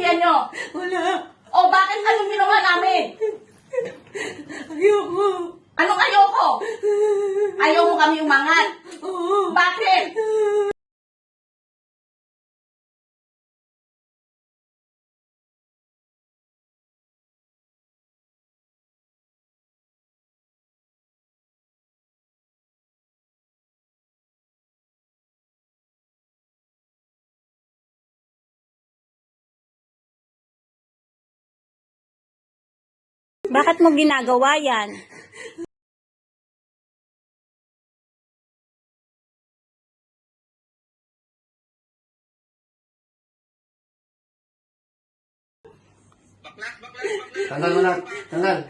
pamilya nyo? Wala. O bakit anong ginawa namin? Ayoko. Anong ayoko? Ayaw mo kami umangat. Oo. Bakit? Bakit mo ginagawa yan? Tanggal mo na.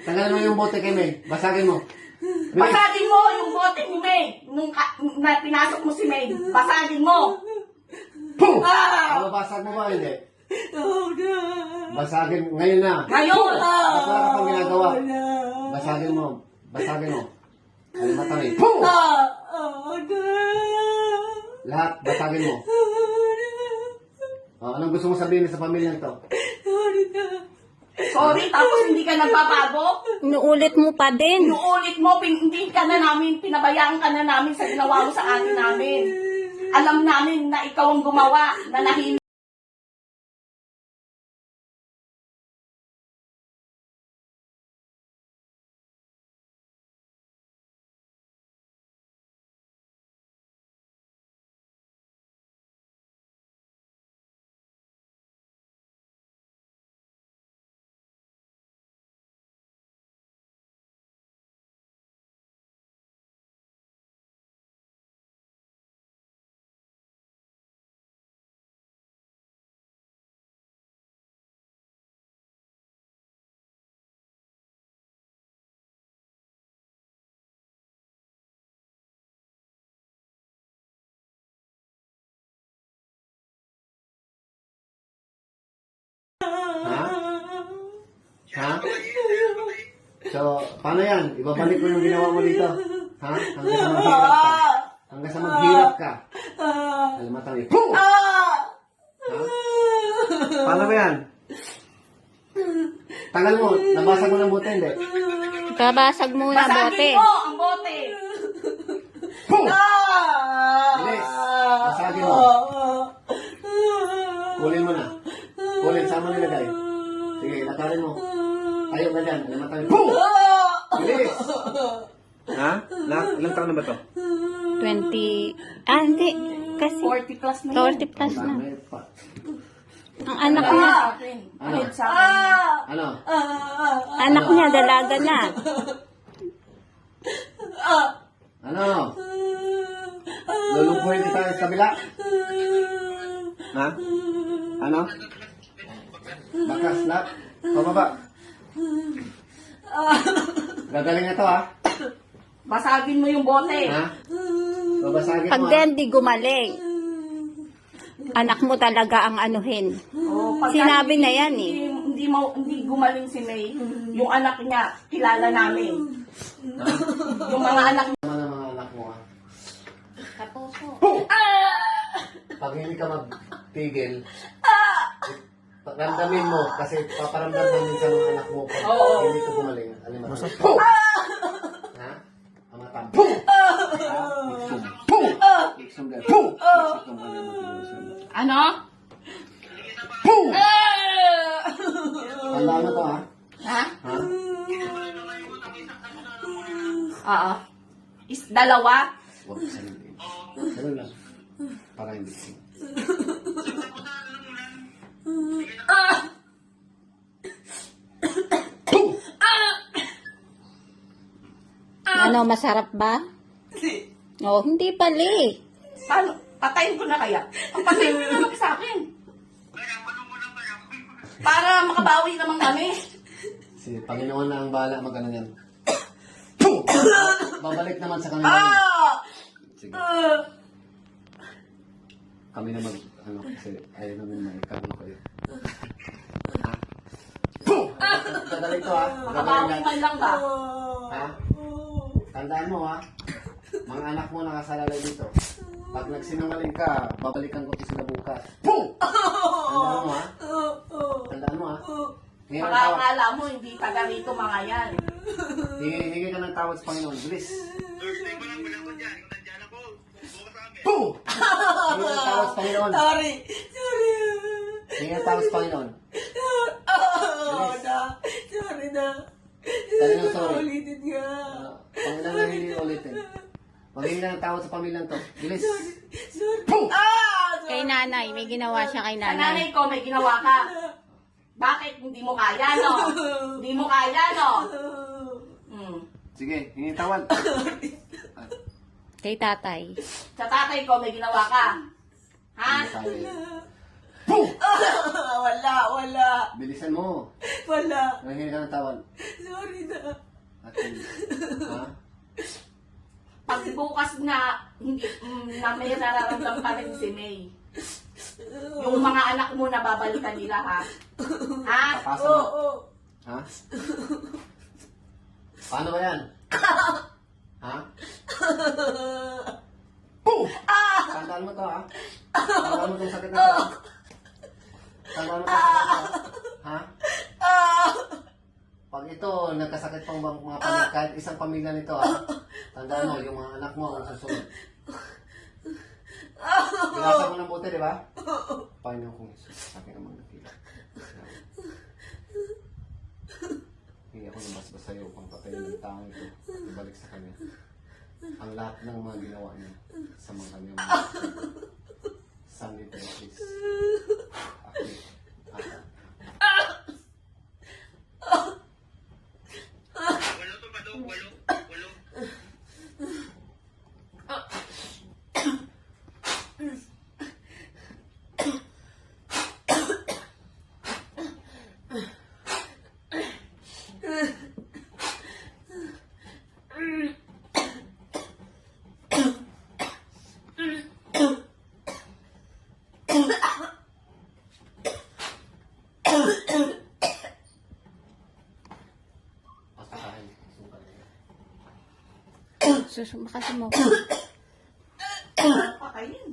Tanggal mo yung bote kay May. Basagin mo. Bilis. Basagin mo yung bote ni May. Nung na pinasok mo si May. Basagin mo. Pum! Ah! Mabasag mo ba? Hindi. Oo na. Basagin. Ngayon na. Ngayon. Ba't wala ka pang ginagawa? Wala. Basagin mo. Basagin mo. Ay, matami. Pum! Oo na. Lahat. Basagin mo. Oh, anong gusto mo sabihin sa pamilya to? Sorry na. Sorry, tapos hindi ka nagbabago? Inuulit mo pa din. Inuulit mo, hindi ka na namin, pinabayaan ka na namin sa ginawa mo sa atin namin. Alam namin na ikaw ang gumawa, na nahimik. Ha? Ha? So, paano yan? Ibabalik mo yung ginawa mo dito. Ha? Hanggang sa maghirap ka. Hanggang sa maghirap ka. Ay, matami. Pum! Ha? Paano ba yan? Tanggal mo. Nabasag mo ng bote, hindi? Babasag muna bote. Basagin mo ang bote. Pum! Bilis. Basagin mo. Kulin mo na. Kulin, saan mo nilagay? Sige, lakarin mo. Tayo ka dyan. Ay, matami. Pum! Bilis. Ha? Ilang taon na ba to? 20. Ah, hindi. Kasi 40 plus na yun. 40 plus na. Dami pa. Ang anak Ano niya, sa akin? Ano? Sa akin. Ano? anak niya dalaga na. Ano? Lulungkuhin kita sa kabila? Ha? Ano? Bakas lap? Pababa. Gagaling na to, ha? Basagin mo yung bote. Ha? Babasagin Pag mo, ha? din di gumaling, anak mo talaga ang anuhin. Oh, pagka Sinabi na yan eh. Hindi gumaling si May. Yung anak niya, kilala namin. Yung mga anak niya. Ano ang mga anak mo, ha? Katoso. Pag hindi ka magtigil, ramdamin mo kasi paparamdam namin sa mga anak mo pag Oo. hindi ka gumaling. Alimatang. Pum! Ha? Ang mata. Pum! Pum! Pum! Ano? Pum! Tandaan mo to, ha? Ha? Ha? Oo. Dalawa? Huwag sa hindi. Ganun lang. Para hindi. Pum! Ano, masarap ba? Oh, hindi pali. Paano? Patayin ko na kaya? Ang patayin mo naman sa akin. Para makabawi naman kami. Si Panginoon na ang bahala mag-ano yan. Pum! Babalik naman sa kanila. Sige. Kami na ano, kasi ayaw namin maikano kayo. Ha? Pum! Dadalik to, ha? Makabawi man lang ba? Ha? Tandaan mo, ha? Mga anak mo nakasalalay dito. Pag nagsinungaling ka, babalikan ko ito sila bukas. Pum! Tandaan mo, ha? Hingi ng Baka tawad. akala mo, hindi taga rito mga yan. Hingi ka ng tawad sa Panginoon. Bilis. Thursday pa lang, wala ko dyan. Kung nandyan ako, bukas sa amin. Boom! Hingi ng tawad sa Panginoon. Sorry. Sorry. Hingi ng tawad sa Panginoon. Oh, na. Sorry na. Sabi ng sorry. Ulitin nga. Panginoon na hindi ulitin. Maghingi ka ng tawad sa pamilyang to. Bilis. Sorry. Boom! Kay nanay, may ginawa siya kay Sa nanay. nanay ko, may ginawa ka. Bakit? Hindi mo kaya, no? Hindi mo kaya, no? Hmm. Sige, hingi tawad. Kay tatay. Sa tatay ko, may ginawa ka. Ha? Hingi tayo. Boom! Wala. Bilisan mo. Wala. Hingi ka ng tawad. Sorry na. At ha? Pag bukas na, hindi, na may nararamdaman pa rin si May. Yung mga anak mo na babalikan nila, ha? Ha? Papasa Oo. mo. Ha? Paano ba yan? Ha? Boom! Tandaan mo to, ha? Tandaan mo itong sakit na to, ha? Tandaan mo itong sakit na to, ha? Pag ito, nagkasakit pang mga pamilya, kahit isang pamilya nito, ha? Tandaan mo, yung mga anak mo ang susunod. Pinasa mo ng buti, di ba? Panginoon kong Jesus, sa akin namang nakita. Hindi ako nabasbas sa'yo upang patayin ng taong ito at ibalik sa kanya ang lahat ng mga ginawa niya sa mga kanyang mga Sunday practice. Okay. Walo to ba, Dok? Walo? Pasakahin. Sukat. Susumbakasin mo. Pakainin.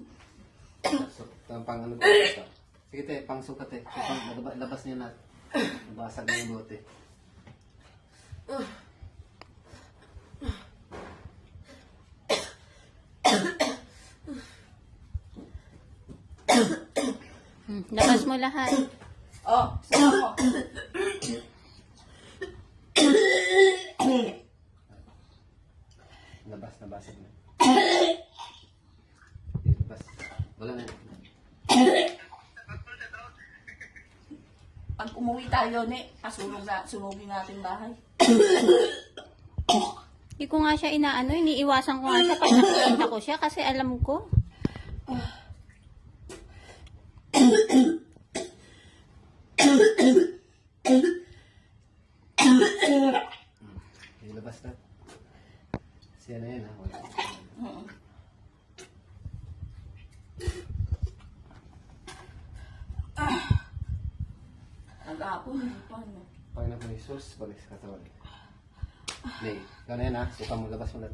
So, pang ano ba ito? Sige te, pang sukat eh. So, labas niya na. Nabasag na yung bote. Labas mo lahat. Oh, sino mo? Nabasag na. Labas. Wala na. Pag umuwi tayo, sunugin natin bahay. Hindi ko nga siya inaano, iniiwasan ko nga siya pag nakikita ko siya kasi alam ko. Ilabas na. Siya na yan ha. Wala. Nag-aapon, hindi pa, no? Panginoon ko Jesus, balik sa katawan. Nay, gano'n yan ha. Suka mo, labas mo na.